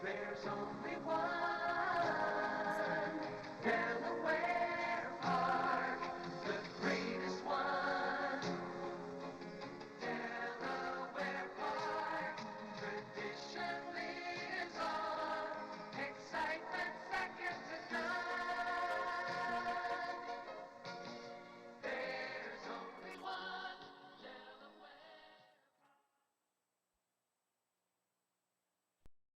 There's only one Delaware park, the greatest one. Delaware park, tradition lives on, excitement second to none. There's only one Delaware.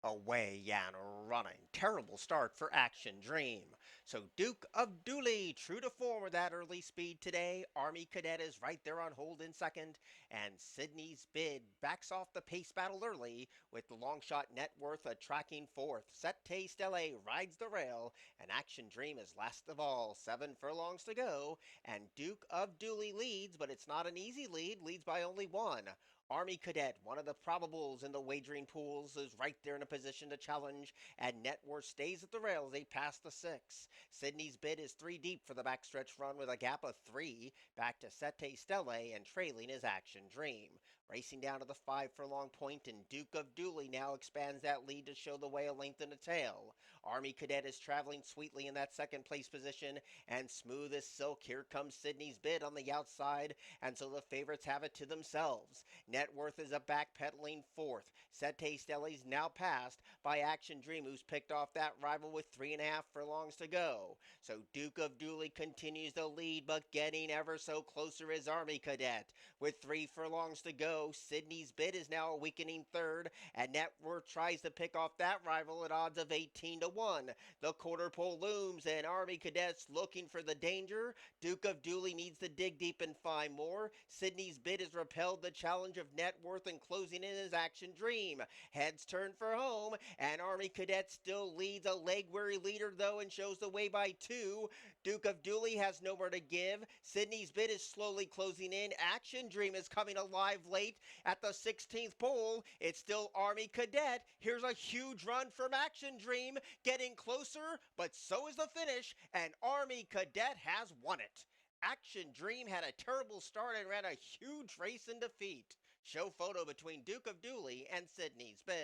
Away and running. Terrible start for Action Dream. So Duke of Dooley, true to form with that early speed today. Army Cadet is right there on hold in second. And Sydney's Bid backs off the pace battle early with the long shot net worth a tracking fourth. Sette Stelle rides the rail. And Action Dream is last of all. 7 furlongs to go. And Duke of Dooley leads, but it's not an easy lead. Leads by only one. Army Cadet, one of the probables in the wagering pools, is right there in a position to challenge, and Networth stays at the rails. They pass the 6. Sydney's Bid is 3 deep for the backstretch run with a gap of 3. Back to Sette Stelle, and trailing is Action Dream. Racing down to the 5 furlong point, and Duke of Dooley now expands that lead to show the way a length and a tail. Army Cadet is traveling sweetly in that second place position, and smooth as silk, here comes Sydney's Bid on the outside, and so the favorites have it to themselves. Networth is a backpedaling fourth. Sette Stelli's now passed by Action Dream, who's picked off that rival with 3.5 furlongs to go. So Duke of Dooley continues to lead, but getting ever so closer is Army Cadet. With 3 furlongs to go, Sydney's Bid is now a weakening third, and Networth tries to pick off that rival at odds of 18 to 1. The quarter pole looms, and Army Cadet's looking for the danger. Duke of Dooley needs to dig deep and find more. Sydney's Bid has repelled the challenge of Networth and closing in his Action Dream. Heads turn for home, and Army Cadet still leads, a leg-weary leader though, and shows the way by 2. Duke of Dooley has nowhere to give. Sydney's Bid is slowly closing in. Action Dream is coming alive late at the 16th pole. It's still Army Cadet. Here's a huge run from Action Dream, getting closer, but so is the finish, and Army Cadet has won it. Action Dream had a terrible start and ran a huge race in defeat. Show photo between Duke of Dooley and Sydney's Bid.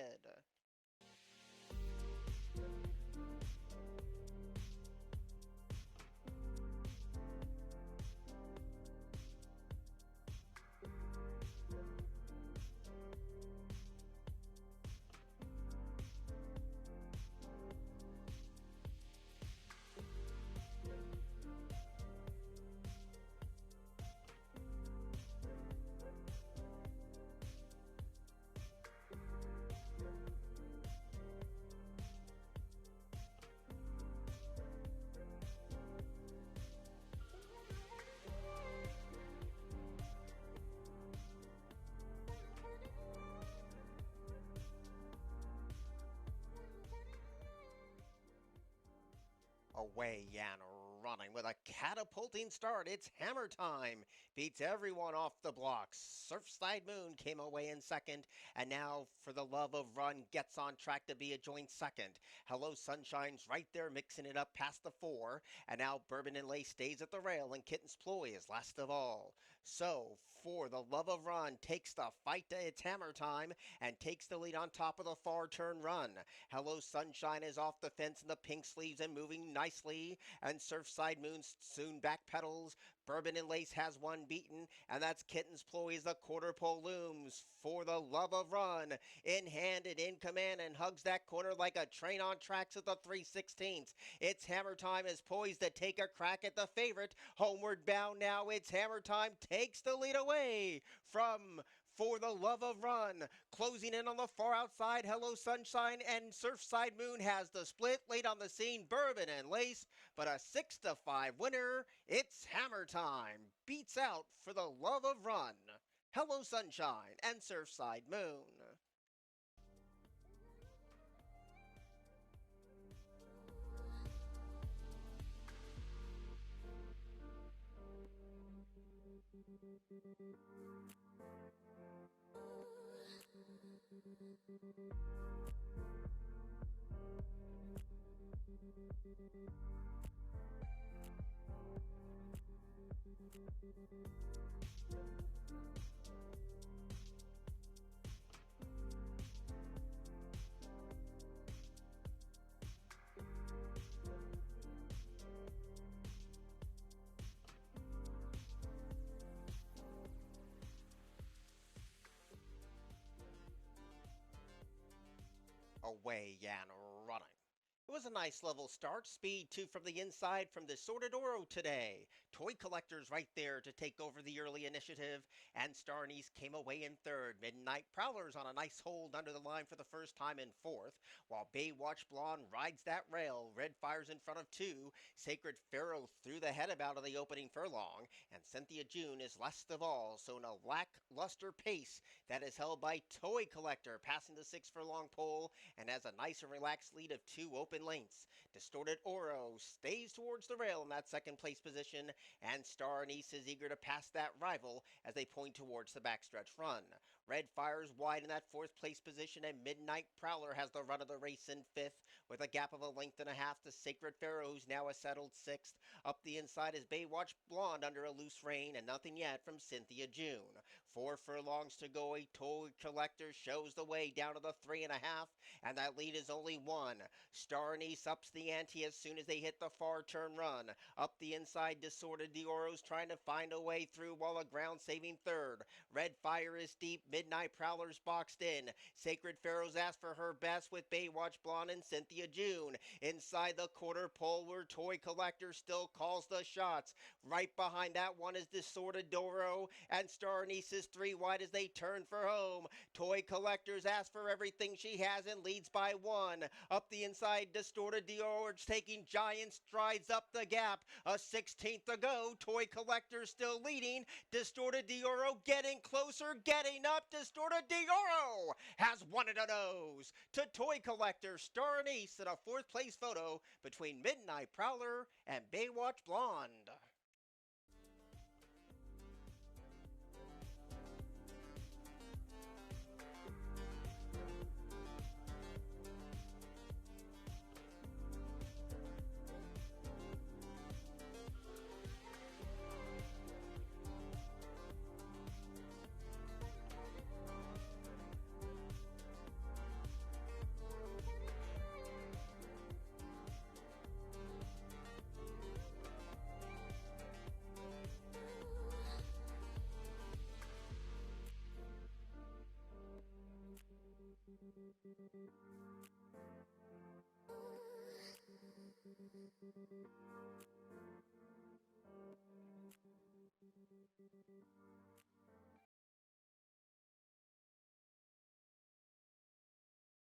Away and running with a catapulting start. It's hammer time. Beats everyone off the blocks. Surfside Moon came away in second, and now For the Love of Run gets on track to be a joint second. Hello Sunshine's right there mixing it up past the 4, and now Bourbon and Lace stays at the rail, and Kitten's Ploy is last of all. So, For the Love of Run takes the fight to its hammer time and takes the lead on top of the far turn run. Hello Sunshine is off the fence in the pink sleeves and moving nicely, and Surfside Moon soon backpedals. Bourbon and Lace has one beaten, and that's Kitten's Ploy as the quarter pole looms. For the Love of Run, in hand and in command, and hugs that corner like a train on tracks at the 3/16. It's hammer time as poised to take a crack at the favorite. Homeward bound now, it's hammer time, takes the lead away from For the Love of Run. Closing in on the far outside, Hello Sunshine and Surfside Moon has the split. Late on the scene, Bourbon and Lace, but a 6-5 winner. It's hammer time. Beats out For the Love of Run. Hello Sunshine and Surfside Moon. away and running. It was a nice level start. Speed 2 from the inside from the Sortadoro today. Toy Collectors right there to take over the early initiative. And Star Anise came away in third. Midnight Prowlers on a nice hold under the line for the first time in fourth. While Baywatch Blonde rides that rail. Red fires in front of two. Sacred Pharaoh threw the head about of the opening furlong. And Cynthia June is last of all. So in a lackluster pace that is held by Toy Collector passing the 6 furlong pole and has a nice and relaxed lead of 2 open lengths. Distorted Oro stays towards the rail in that second place position, and Star Anise is eager to pass that rival as they point towards the backstretch run. Red fires wide in that fourth place position, and Midnight Prowler has the run of the race in fifth with a gap of a length and a half to Sacred Pharaoh, who's now a settled sixth. Up the inside is Baywatch Blonde under a loose rein, and nothing yet from Cynthia June. 4 furlongs to go. A Toy Collector shows the way down to the 3.5, and that lead is only 1. Star Anise ups the ante as soon as they hit the far turn run. Up the inside, Disordered Dioro's trying to find a way through while a ground saving third. Red fire is deep. Midnight Prowler's boxed in. Sacred Pharaoh's asked for her best with Baywatch Blonde and Cynthia June. Inside the quarter pole where Toy Collector still calls the shots. Right behind that one is Disordered Doro, and Star Anise is 3 wide as they turn for home. Toy Collector's asked for everything she has and leads by 1. Up the inside, Distorted Dior taking giant strides up the gap. A 16th to go. Toy Collector still leading. Distorted Dioro getting closer, getting up. Distorted Dioro has won it a nose to Toy Collector. Star Anise in a 4th place photo between Midnight Prowler and Baywatch Blonde.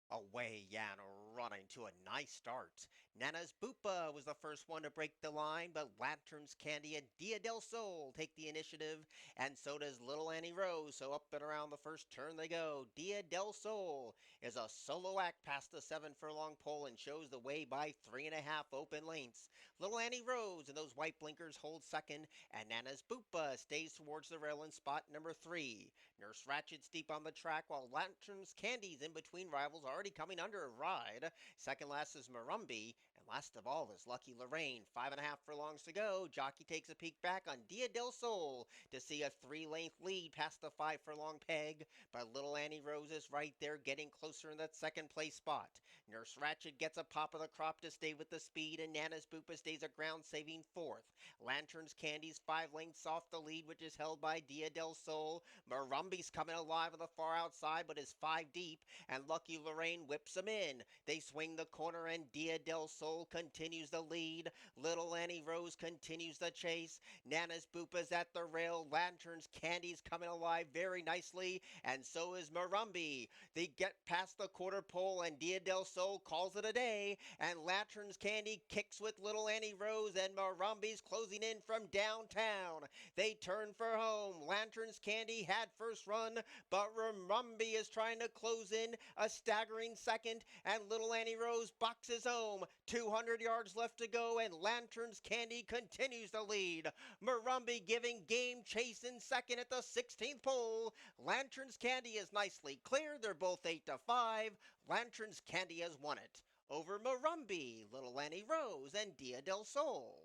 Away and running to a nice start. Nana's Boopa was the first one to break the line, but Lanterns Candy and Dia del Sol take the initiative, and so does Little Annie Rose. So up and around the first turn they go. Dia del Sol is a solo act past the 7 furlong pole and shows the way by 3.5 open lengths. Little Annie Rose and those white blinkers hold second, and Nana's Boopa stays towards the rail in spot number 3. Nurse Ratchet's deep on the track, while Lanterns Candy's in between rivals already coming under a ride. Second last is Marumbi, and last of all is Lucky Lorraine. 5.5 furlongs to go. Jockey takes a peek back on Dia del Sol to see a 3-length lead past the 5 furlong peg, but Little Annie Rose is right there getting closer in that second place spot. Nurse Ratchet gets a pop of the crop to stay with the speed, and Nana's Boopa stays a ground saving 4th. Lanterns Candy's 5 lengths off the lead, which is held by Dia del Sol. Marumbi's coming alive on the far outside, but is 5 deep, and Lucky Lorraine whips him in. They swing the corner, and Dia del Sol continues the lead. Little Annie Rose continues the chase. Nana's Boopa's at the rail. Lanterns Candy's coming alive very nicely, and so is Marumbi. They get past the quarter pole, and Dia del Sol calls it a day, and Lanterns Candy kicks with Little Annie Rose, and Marumbi's closing in from downtown. They turn for home. Lanterns Candy had first run, but Marumbi is trying to close in a staggering second, and Little Annie Rose boxes home. 200 yards left to go, and Lanterns Candy continues the lead. Marumbi giving game chase in second at the 16th pole. Lanterns Candy is nicely clear. They're both 8-5. Lanterns Candy has won it over Marumbi, Little Annie Rose, and Dia del Sol.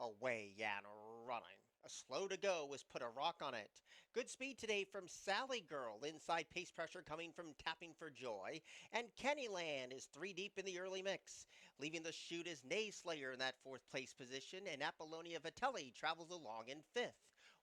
Away and running. A slow to go was Put a Rock on It. Good speed today from Sally Girl. Inside pace pressure coming from Tapping for Joy. And Kennyland is 3 deep in the early mix. Leaving the chute is Nay Slayer in that 4th place position. And Apollonia Vitelli travels along in 5th.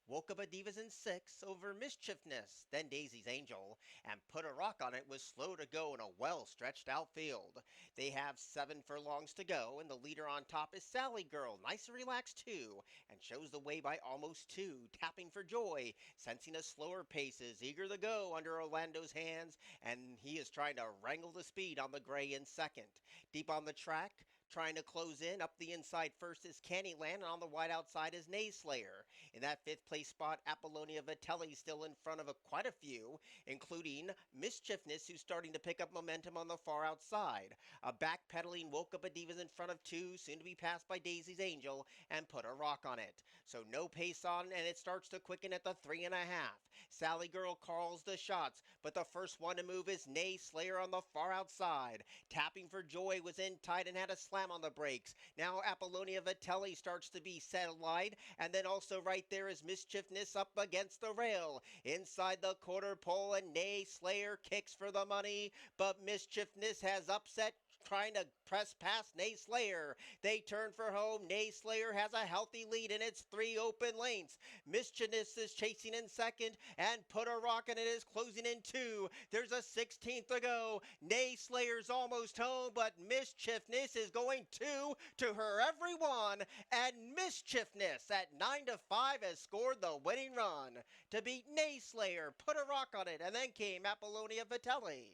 Woke Up a Divas in 6th over Mischiefness, then Daisy's Angel, and Put a Rock on It was slow to go in a well-stretched outfield. They have 7 furlongs to go, and the leader on top is Sally Girl, nice and relaxed too, and shows the way by almost 2, Tapping for Joy, sensing a slower pace, is eager to go under Orlando's hands, and he is trying to wrangle the speed on the gray in 2nd. Deep on the track, trying to close in, up the inside first is Candyland, and on the wide outside is Nayslayer. In that 5th place spot, Apollonia Vitelli still in front of quite a few, including Mischiefness, who's starting to pick up momentum on the far outside. A backpedaling Woke Up a Divas in front of 2, soon to be passed by Daisy's Angel, and Put a Rock on It. So no pace on, and it starts to quicken at the 3.5. Sally Girl calls the shots, but the first one to move is Nayslayer on the far outside. Tapping for Joy was in tight and had a slam on the brakes. Now Apollonia Vitelli starts to be satellite, and then also right there is Mischiefness up against the rail. Inside the quarter pole, and Nayslayer kicks for the money, but Mischiefness has upset trying to press past Nayslayer. They turn for home. Nayslayer has a healthy lead, and it's 3 open lanes. Mischiefness is chasing in 2nd, and Put a Rock on It is closing in 2. There's a 16th to go. Nayslayer's almost home, but Mischiefness is going 2 to her every one, and Mischiefness at 9-5 has scored the winning run to beat Nayslayer. Put a Rock on It, and then came Apollonia Vitelli.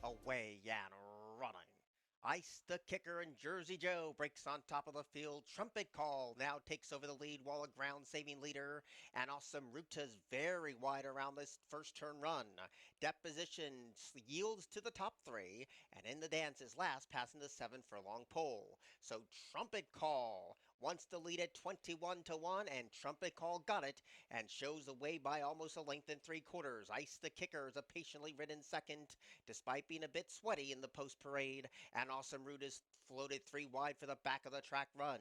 Away and running. Ice the Kicker and Jersey Joe breaks on top of the field. Trumpet Call now takes over the lead, while a ground-saving leader and Awesome Ruta's very wide around this first turn run. Deposition yields to the top 3, and In the Dance is last, passing the 7 furlong pole. So Trumpet Call wants to lead at 21-1, and Trumpet Call got it and shows the way by almost a length and 3/4. Ice the Kicker is a patiently ridden 2nd, despite being a bit sweaty in the post parade, and Awesome Root is floated 3 wide for the back of the track run.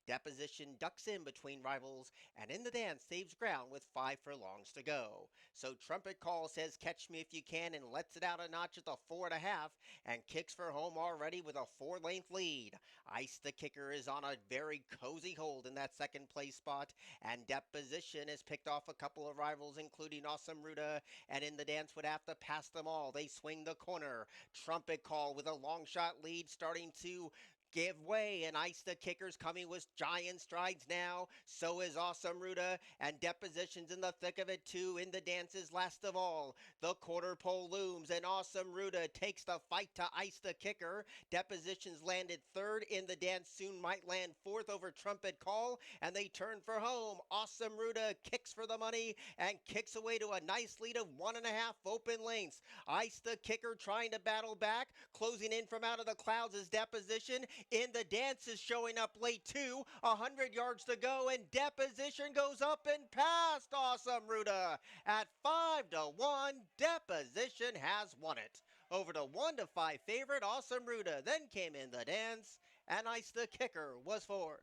Deposition ducks in between rivals, and In the Dance saves ground with 5 furlongs to go. So Trumpet Call says catch me if you can, and lets it out a notch at the 4.5, and kicks for home already with a 4-length lead. Ice the Kicker is on a very cozy hold in that 2nd place spot, and Deposition has picked off a couple of rivals, including Awesome Ruta, and In the Dance would have to pass them all. They swing the corner. Trumpet Call with a long shot lead starting to give way, and Ice the Kicker's coming with giant strides now. So is Awesome Ruta, and Deposition's in the thick of it too. In the Dance is last of all. The quarter pole looms, and Awesome Ruta takes the fight to Ice the Kicker. Deposition's landed 3rd. In the Dance soon might land 4th over Trumpet Call, and they turn for home. Awesome Ruta kicks for the money and kicks away to a nice lead of 1.5 open lengths. Ice the Kicker trying to battle back. Closing in from out of the clouds is Deposition. In the Dance is showing up late too. 100 yards to go, and Deposition goes up and past Awesome Ruta. At 5-1, Deposition has won it over the 1-5 favorite Awesome Ruta. Then came In the Dance, and Ice the Kicker was 4th.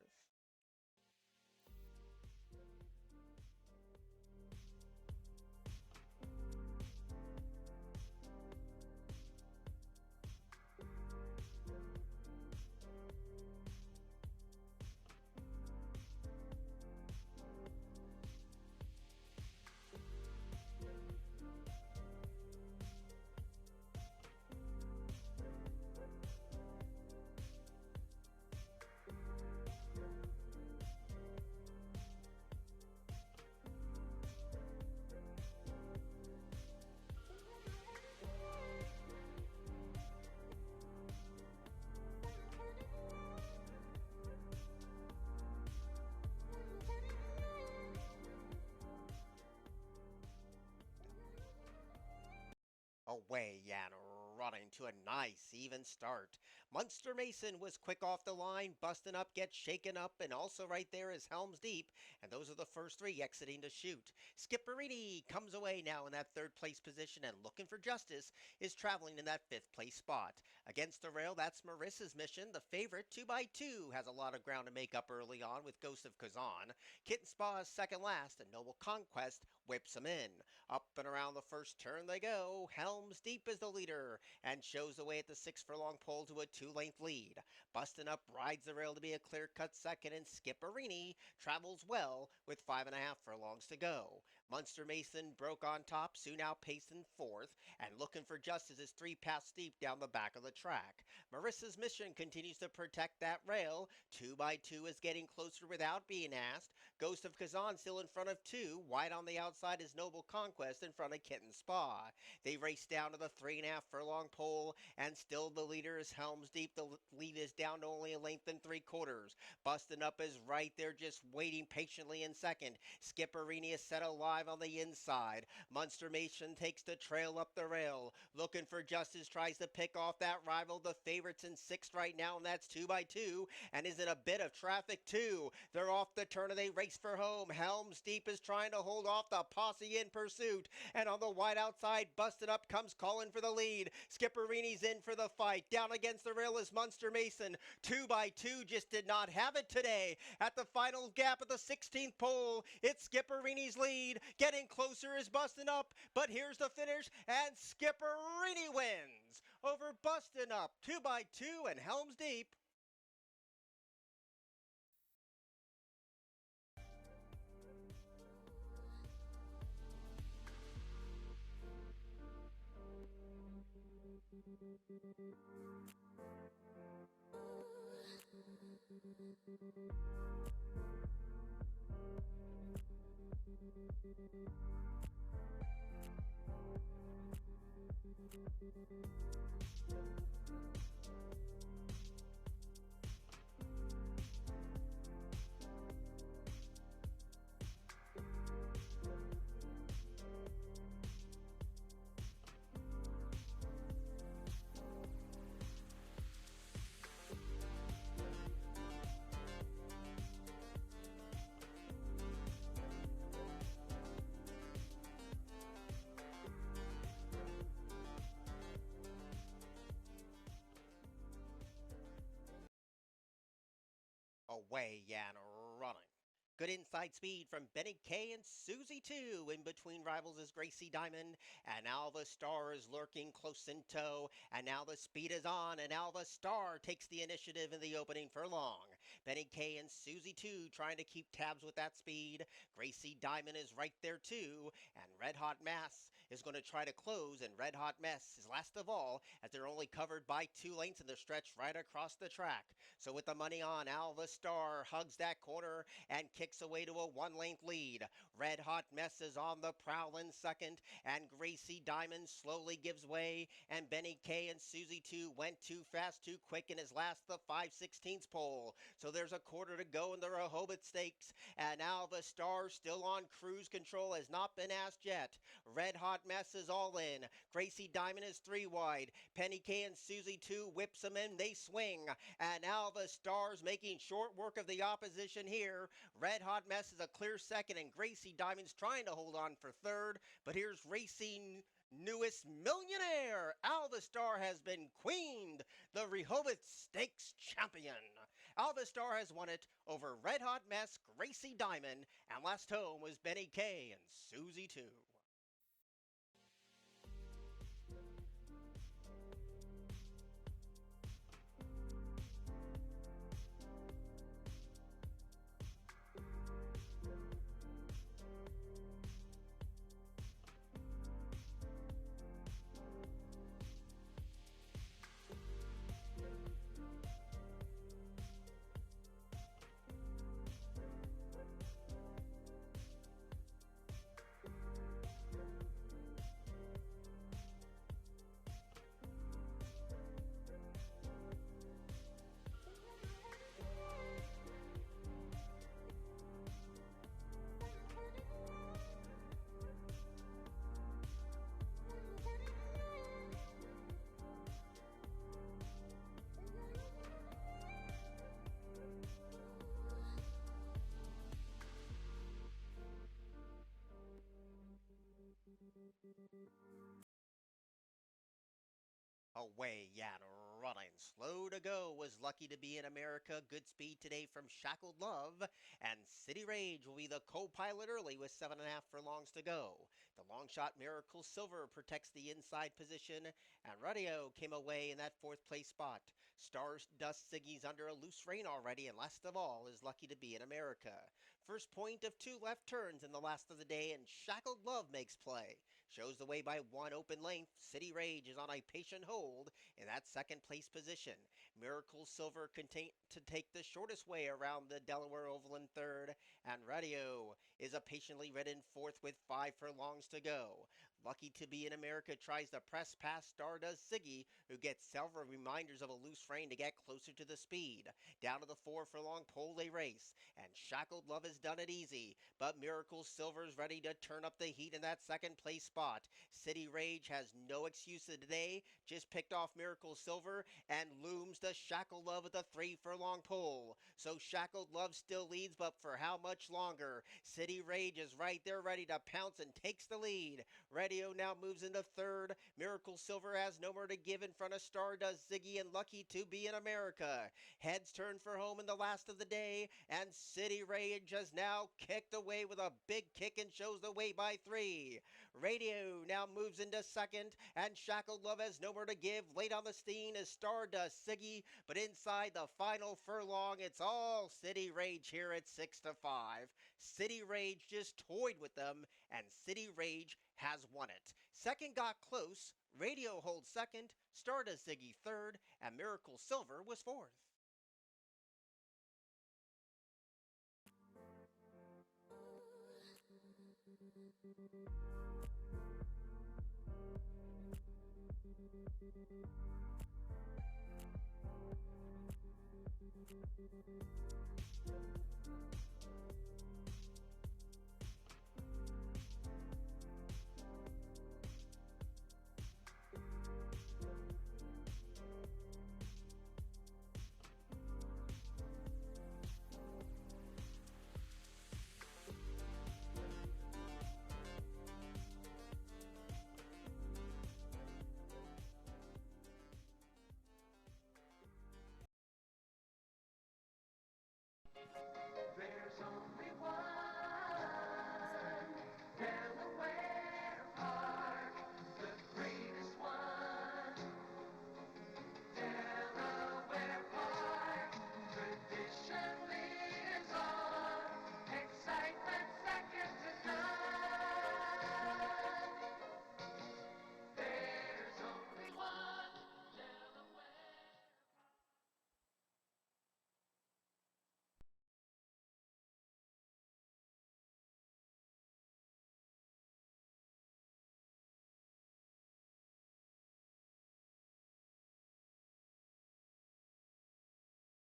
away and running to a nice even start. Munster Mason was quick off the line, busting up, gets shaken up, and also right there is Helms Deep, and those are the first three exiting to shoot. Skipperini comes away now in that third place position, and looking for justice is traveling in that fifth place spot. Against the rail, that's Marissa's mission. The favorite, 2x2, has a lot of ground to make up early on with Ghost of Kazan. Kitten Spa is second last, and Noble Conquest whips him in. Up and around the first turn they go. Helms Deep is the leader and shows the way at the 6 furlong pole to a 2-length lead. Bustin' Up rides the rail to be a clear-cut second, and Skipperini travels well with 5.5 furlongs to go. Munster Mason broke on top, soon outpacing fourth, and looking for justice is 3 past Deep down the back of the track. Marissa's mission continues to protect that rail. 2x2 is getting closer without being asked. Ghost of Kazan still in front of 2. Wide on the outside is Noble Conquest in front of Kitten Spa. They race down to the 3.5 furlong pole, and still the leader is Helms Deep. The lead is down to only a length and 3/4. Bustin' Up is right there just waiting patiently in second. Skipperini is set alive on the inside. Munster Mason takes the trail up the rail. Looking for justice, tries to pick off that rival. The favorite's in sixth right now, and that's 2x2, and is in a bit of traffic too. They're off the turn and they race for home. Helms Deep is trying to hold off the posse in pursuit, and on the wide outside, Busted Up comes calling for the lead. Skipperini's in for the fight. Down against the rail is Munster Mason. 2x2 just did not have it today. At the final gap of the 16th pole, it's Skipperini's lead. Getting closer is Bustin' Up, but here's the finish, and Skipperini wins over Bustin' Up, 2x2 and Helms Deep. Away and running. Good inside speed from Benny K and Susie 2. In between rivals is Gracie Diamond, and Alva Star is lurking close in tow. And now the speed is on, and Alva Star takes the initiative in the opening furlong. Benny K and Susie 2 trying to keep tabs with that speed. Gracie Diamond is right there too, and Red Hot Mass is going to try to close, and Red Hot Mess is last of all, as they're only covered by 2 lengths in the stretch right across the track. So with the money on, Alva Star hugs that corner and kicks away to a 1-length lead. Red Hot Mess is on the prowl in second, and Gracie Diamond slowly gives way, and Benny K and Susie 2 went too fast, too quick in his last, the 5/16 pole. So there's a quarter to go in the Rehoboth Stakes, and Alva Star still on cruise control, has not been asked yet. Red Hot Mess is all in. Gracie Diamond is 3 wide. Penny K and Susie 2 whips them in. They swing. And Alva Star's making short work of the opposition here. Red Hot Mess is a clear second, and Gracie Diamond's trying to hold on for third. But here's Racing Newest Millionaire. Alva Star has been queened, the Rehoboth Stakes champion. Alva Star has won it over Red Hot Mess, Gracie Diamond, and last home was Benny K and Susie 2. away and running. Slow to go was Lucky to Be in America. Good speed today from Shackled Love. And City Rage will be the co-pilot early with 7.5 furlongs to go. The long shot Miracle Silver protects the inside position. And Radio came away in that fourth place spot. Stardust Ziggy's under a loose rein already. And last of all is Lucky to Be in America. First point of 2 left turns in the last of the day. And Shackled Love makes play. Shows the way by 1 open length. City Rage is on a patient hold in that second place position. Miracle Silver to take the shortest way around the Delaware Oval in third. And Radio is a patiently ridden fourth with 5 furlongs to go. Lucky to Be in America tries to press past Stardust Ziggy, who gets several reminders of a loose rein to get closer to the speed. Down to the 4 furlong pole they race, and Shackled Love has done it easy, but Miracle Silver's ready to turn up the heat in that second place spot. City Rage has no excuse today, just picked off Miracle Silver, and looms to Shackled Love at the 3 furlong pole. So Shackled Love still leads, but for how much longer? City Rage is right there ready to pounce and takes the lead. Radio now moves into third. Miracle Silver has no more to give in front of Stardust Ziggy and Lucky to Be in America. Heads turn for home in the last of the day, and City Rage has now kicked away with a big kick and shows the way by 3. Radio now moves into second, and Shackled Love has no more to give. Late on the scene is Stardust Ziggy, but inside the final furlong, it's all City Rage here at 6-5. City Rage just toyed with them, and City Rage has won it. Second got close, Radio holds second, Stardust Ziggy third, and Miracle Silver was fourth.